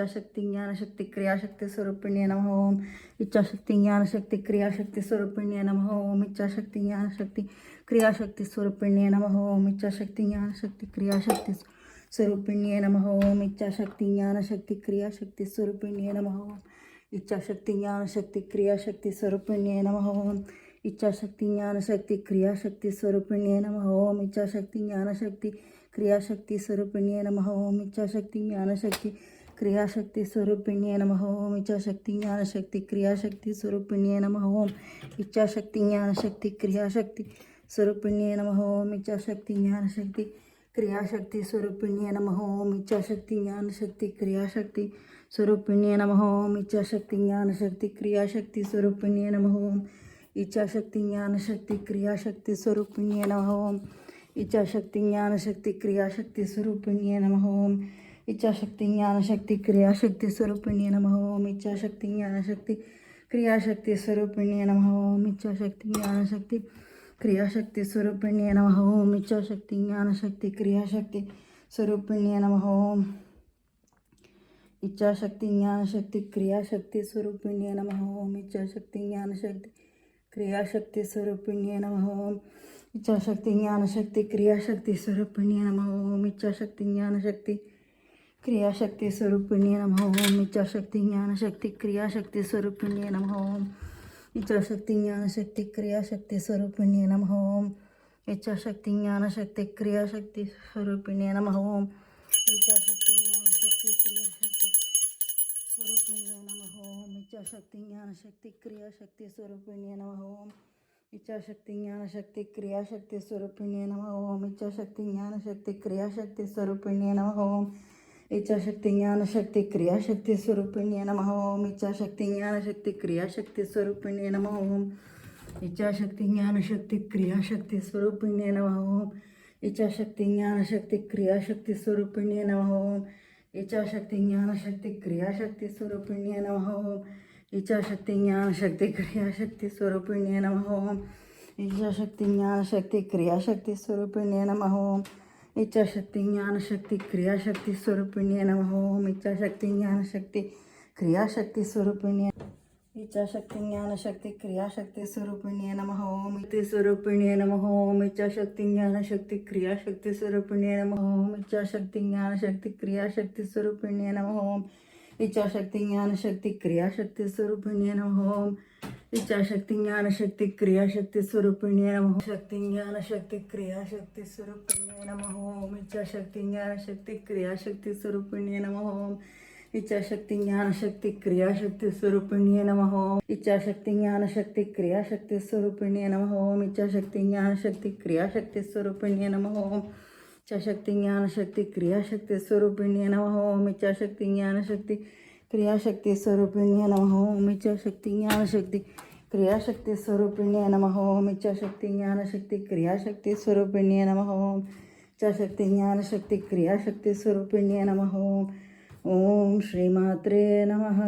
इच्छाशक्ती ज्ञानशक्ती क्रियाशक्ती स्वरूपिणी नमः ओम. इच्छाशक्ती ज्ञानशक्ती क्रियाशक्ती स्वरूपिणी नमः ओम. इच्छाशक्ती ज्ञानशक्ती क्रियाशक्ती स्वरूपिणी नमः ओम. इच्छाशक्ती ज्ञानशक्ती क्रियाशक्ती स्वरूपिणी नमः ओम. इच्छाशक्ती ज्ञानशक्ती क्रियाशक्ती स्वरूपिणी नमः ओम. इच्छाशक्ती ज्ञानशक्ती क्रियाशक्ती स्वरूपिणी नमः ओम. इच्छाशक्ती ज्ञानशक्ती क्रियाशक्ती स्वरूपिणी नमः ओम. इच्छाशक्ती ज्ञानशक्ती क्रियाशक्ती स्वरूपिणी नमः ओम. इच्छाशक्ती ज्ञानशक्ती क्रियाशक्ती स्वरूपिणी नमः ओम. इच्छाशक्ती ज्ञानशक्ती क्रियाशक्ती स्वरूपिणी नमः ओम. इच्छाशक्ती ज्ञानशक्ती क्रियाशक्ती स्वरूपिणी नमः ओम. इच्छाशक्ती ज्ञानशक्ती क्रियाशक्ती स्वरूपिणी नमः ओम. इच्छाशक्ती ज्ञानशक्ती क्रियाशक्ती स्वरूपिणी नमः ओम. इच्छाशक्ती ज्ञानशक्ती क्रियाशक्ती स्वरूपिणी नमः ओम. इच्छाशक्ती ज्ञानशक्ती क्रियाशक्ती स्वरूपिणी नमः ओम. इच्छाशक्ती ज्ञानशक्ती क्रियाशक्ती स्वरूपिणी नमः ओम. इच्छाशक्ती ज्ञानशक्ती क्रियाशक्ती स्वरूपिणी नमः ओम. इच्छाशक्ती ज्ञानशक्ती क्रियाशक्ती स्वरूपिणी नमः ओम. इच्छाशक्ती ज्ञानशक्ती क्रियाशक्ती स्वरूपिणी नमः ओम. इच्छाशक्ती ज्ञानशक्ती क्रियाशक्ती स्वरूपिणी नमः ओम. इच्छाशक्ती ज्ञानशक्ती क्रियाशक्ती स्वरूपिणी नमः ओम. इच्छाशक्ती ज्ञानशक्ती क्रियाशक्ती स्वरूपिणी नमः ओम. इच्छाशक्ती ज्ञानशक्ती क्रियाशक्ती स्वरूपिणी नमः ओम. इच्छाशक्ती ज्ञानशक्ती क्रियाशक्ती स्वरूपिणी नमः ओम. इच्छाशक्ती ज्ञानशक्ती क्रियाशक्ती स्वरूपिणी नमः ओम. इच्छाशक्ती ज्ञानशक्ती क्रियाशक्ती स्वरूपिणी नमः ओम. इच्छाशक्ती ज्ञानशक्ती क्रियाशक्ती स्वरूपिणी नमः ओम. इच्छाशक्ती ज्ञानशक्ती क्रियाशक्ती स्वरूपिणी नमः ओम. इच्छाशक्ती ज्ञानशक्ती क्रियाशक्ती स्वरूपिणी नमः ओम. इच्छाशक्ती ज्ञानशक्ती क्रियाशक्ती स्वरूपिणी नमः ओम. इच्छाशक्ती ज्ञानशक्ती क्रियाशक्ती स्वरूपिणी नमः ओम. इच्छाशक्ती ज्ञानशक्ती क्रियाशक्ती स्वरूपिणी नमः ओम. इच्छाशक्ती ज्ञानशक्ती क्रियाशक्ती स्वरूपिणी नमः ओम. इच्छाशक्ती ज्ञानशक्ती क्रियाशक्ती स्वरूपिणी नमः ओम. इच्छाशक्ती ज्ञानशक्ती क्रियाशक्ती स्वरूपिणी नमः ओम. इच्छाशक्ती ज्ञानशक्ती क्रियाशक्ती स्वरूपिणी नमः ओम. इच्छाशक्ती ज्ञानशक्ती क्रियाशक्ती स्वरूपिणी नमः ओम. इच्छाशक्ती ज्ञानशक्ती क्रियाशक्ती स्वरूपिणी नमः ओम. इच्छाशक्ती ज्ञानशक्ती क्रियाशक्ती स्वरूपिणी नमः ओम. इच्छाशक्ती ज्ञानशक्ती क्रियाशक्ती स्वरूपिणी इच्छाशक्ती ज्ञानशक्ती क्रियाशक्ती स्वरूपिणी नमः ओम. इति स्वरूपिणी नमः ओम. इच्छाशक्ती ज्ञानशक्ती क्रियाशक्ती स्वरूपिणी नमः ओम. इच्छाशक्ती ज्ञानशक्ती क्रियाशक्ती स्वरूपिणी नमः ओम. इच्छाशक्ती ज्ञानशक्ती क्रियाशक्ती स्वरूपिणी नमः ओम. इच्छाशक्ती ज्ञानशक्ती क्रियाशक्ती स्वरूपिणी नमः ओम. शक्ती ज्ञानशक्ती क्रियाशक्ती स्वरूपिणी नमः ओम. इच्छाशक्ती ज्ञानशक्ती क्रियाशक्ती स्वरूपिणी नमः ओम. इच्छाशक्ती ज्ञानशक्ती क्रियाशक्ती स्वरूपिणी नमः ओम. इच्छाशक्ती ज्ञानशक्ती क्रियाशक्ती स्वरूपिणी नमः ओम. इच्छाशक्ती ज्ञानशक्ती क्रियाशक्ती स्वरूपिणी नमः ओम. इच्छाशक्ती ज्ञानशक्ती क्रियाशक्ती स्वरूपिणी नमः ओम. इच्छाशक्ती ज्ञानशक्ती क्रियाशक्ती स्वरूपिणी नमः ओम. इच्छाशक्ती ज्ञानशक्ती क्रियाशक्ती स्वरूपिणी नमः ओम. इच्छाशक्ती ज्ञानशक्ती क्रियाशक्ती स्वरूपिणी नमः ओम. इच्छाशक्ती ज्ञानशक्ती क्रियाशक्ती स्वरूपिणी नमः ओम. ओम श्रीमात्रे नमः.